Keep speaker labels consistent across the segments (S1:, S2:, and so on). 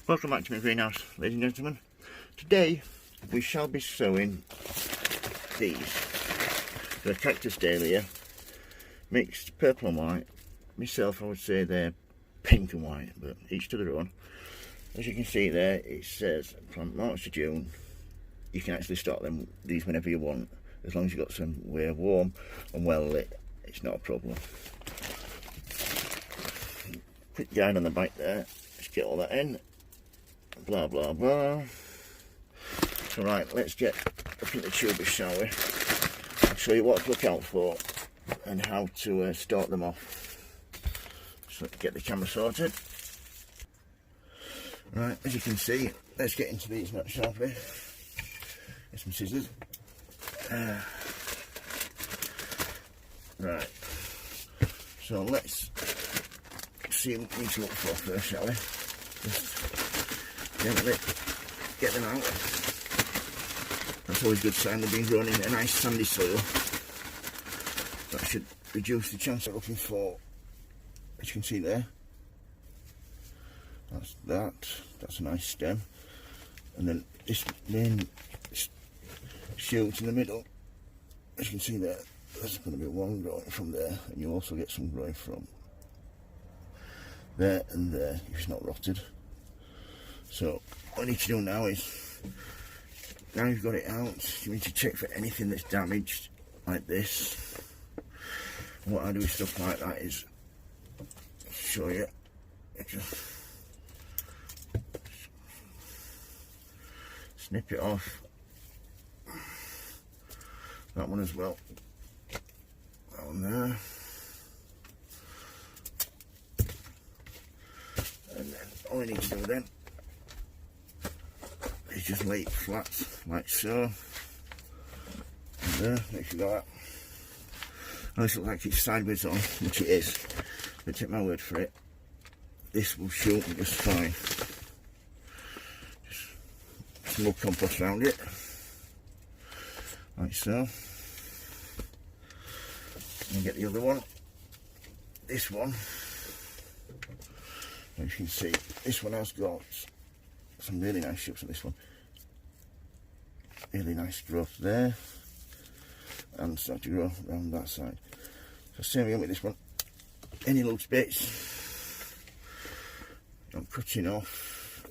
S1: Welcome back to my greenhouse, ladies and gentlemen. Today we shall be sowing these. They're cactus dahlia, mixed purple and white. Myself, I would say they're pink and white, but each to their own. As you can see there, it says from March to June. You can actually start these whenever you want, as long as you've got somewhere warm and well lit. It's not a problem. Quick guide on the back there. Let's get all that in. Blah blah blah. So right, let's get up in the tubers, shall we? I'll show you what to look out for and how to start them off. So get the camera sorted. Right, as you can see, let's get into these now, shall we? Get some scissors. Right, so let's see what we need to look for first, shall we? Just gently get them out. That's always a good sign they've been grown in a nice sandy soil. That should reduce the chance of looking for, as you can see there. That's a nice stem. And then this main shoot in the middle, as you can see there, there's going to be one growing from there, and you also get some growing from there and there if it's not rotted. So what I need to do now is, now you've got it out, you need to check for anything that's damaged like this. And what I do with stuff like that is, I'll show you, just snip it off. That one as well. That one there. And then all you need to do then is just lay it flat like so. And there, make sure that. Now this looks like it's sideways on, which it is, but take my word for it, this will shoot just fine. Just some more compost around it, like so. And get the other one, this one. As you can see, this one has got some really nice shoots on this one. Really nice growth there, and start to grow around that side. So same again with this one. Any loose bits, I'm cutting off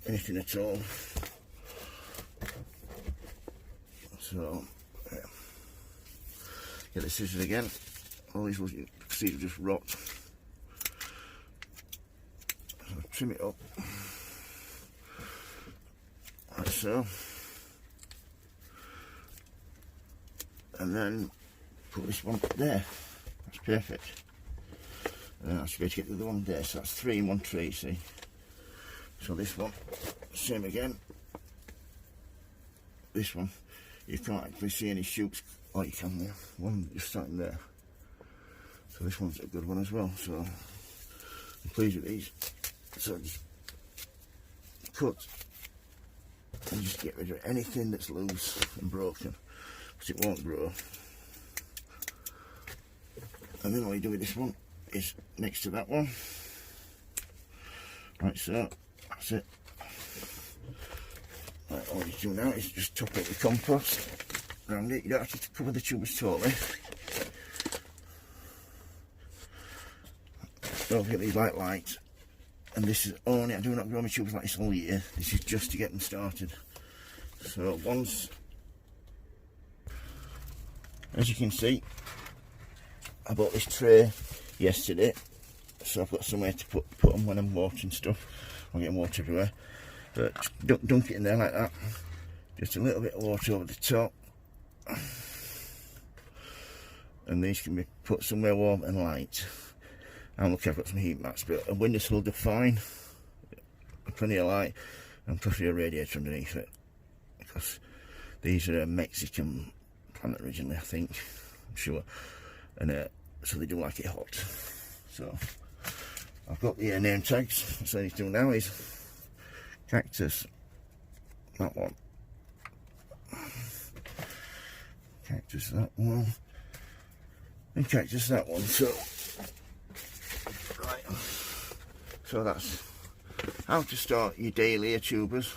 S1: anything at all. So yeah. Get the scissors again. All these will just rot. So trim it up like so, and then put this one up there. That's perfect. I should be able to get the other one there. So that's 3 in 1 tree. See. So this one, same again. This one, you can't actually see any shoots. Oh, you can there. One just starting there. So this one's a good one as well. So I'm pleased with these. So just cut and just get rid of anything that's loose and broken, because it won't grow. And then all you do with this one is next to that one, like so. That's it. Right, all you do now is just top up the compost around it. You don't have to cover the tubers totally. Don't forget these light. And this is only, I do not grow my tubers like this all year. This is just to get them started. So once, as you can see, I bought this tray yesterday, so I've got somewhere to put them when I'm watering stuff. I'm getting water everywhere. But dunk it in there like that. Just a little bit of water over the top. And these can be put somewhere warm and light. I'm looking, I've got some heat mats, but a windowsill will do fine. Plenty of light, and preferably a radiator underneath it, because these are a Mexican plant originally, I think, I'm sure, and so they do like it hot. So I've got the name tags. So what I need to do now is cactus, that one, cactus that one, and cactus that one. So right, so that's how to start your Dahlia tubers.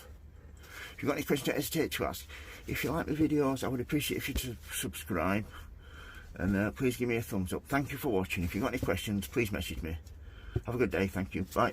S1: If you've got any questions, don't hesitate to ask. If you like my videos, I would appreciate if you to subscribe, and please give me a thumbs up. Thank you for watching. If you've got any questions, please message me. Have a good day. Thank you. Bye.